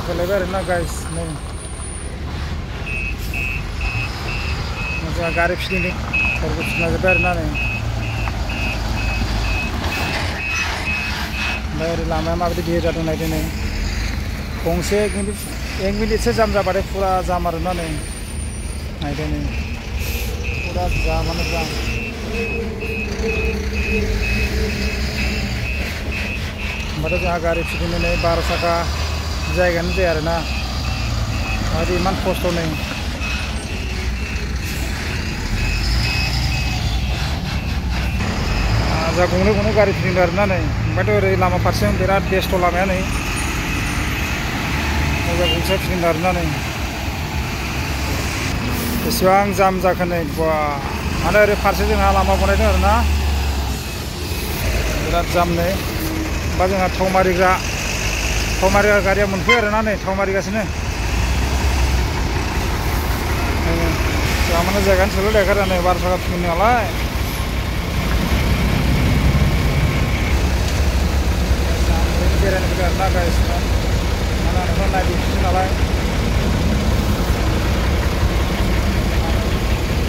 फैलायबाय आरोना गाइस नै जोंहा गारि फिदिंदों गारिखौ फिदिंना जोब्बाय आरोना नै ओमफ्राय ओरै लामाया माबायदि गिदिर जादों नायदो नै गंसे एक मिनिटसो जाम जाबाथाय फुरा जाम आरोना नै नायदो नै फुरा जामानो जाम होमबाथ' जोंहा गारि फिदिंनो नै 12 साखा जायगायानो जाया आरोना आरो इमान खस्थ' नै जा गंनै गारि फिदिंदों आरोना नै ओमफ्रायथ' ओरै लामा फारसेजों बिराद बेस्थ' लामाया नै जा गंसे फिदिंदों आरोना नै बेसेबां जाम जाखो नै बा माने ओरै फारसे जोंहा लामा बनायदों आरोना बिराद जाम नै बा जोंहा थाव मारिग्रा गारिया मोनफैयो आरोना नै थाव मारिगासिनो जोंहा माने जायगानि थोलाय लायखारा नै 12 साखा फिदिंदों नालाय बेरायनो फैदों आरोना गाइस माने आंथ' नायदिंफिनो नालाय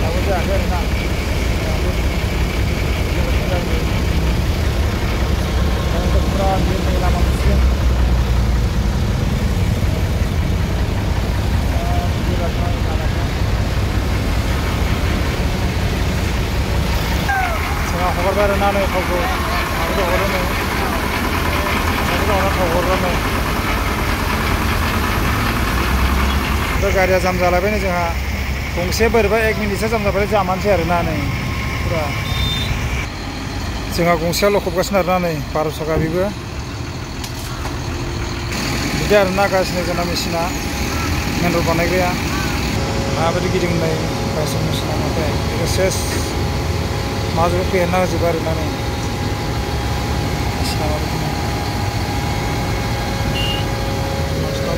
दाबो जायाखै आरोना फुरा गिदिर लामा मोनसिगोन जोंहा हगारबाय आरोना नै थावखौ माबायदि हगारो नै गारिया जाम जालायबाय नै जोंहा गंसे बोरैबा 1 मिनिटसो जाम जाबाय जामानोसै आरोना नै फुरा जोंहा गंसेया लखबगासिनो आरोना नै 12 साखा बेबो बिदि आरोना गासिनो जोंना मेसिना मेन रड बानायग्राया माबायदि गिदिंनाय गासिनो मेसिना नाथाय बेखौ सेस माजों फेहेरना होजोबो आरोना नै मेसिना माबायदि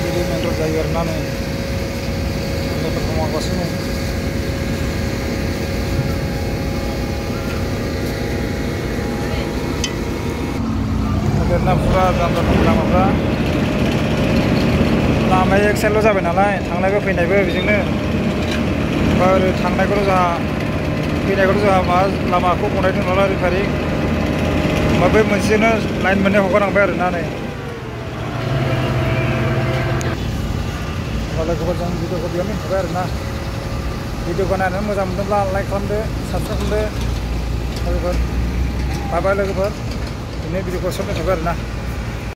बिदि मेन रड जायो आरोना नै बेफोरखौ मावगासिनो ना फुरा जाम जादों लामाया एक साइडल' जाबाय नालाय थांनायबो फैनायबो बेजोंनो बा ओरै थांनायखौथ' जोंहा माबा लामाखौ बनायदों नालाय रिफारिं होमबा बे मोनसेनो लाइन मोननै हगारनांबाय आरोना नै लोगोफोरजों भिडिअखौ बेयावनो दोनथ'बाय आरोना भिडिअखौ नायनानै मोजां मोनदोंब्ला लाइक खालामदो साबसक्राइब खालामदो लोगोफोर बाय बाय लोगोफोर दिनै भिडिअखौ दोनथ'बाय आरोना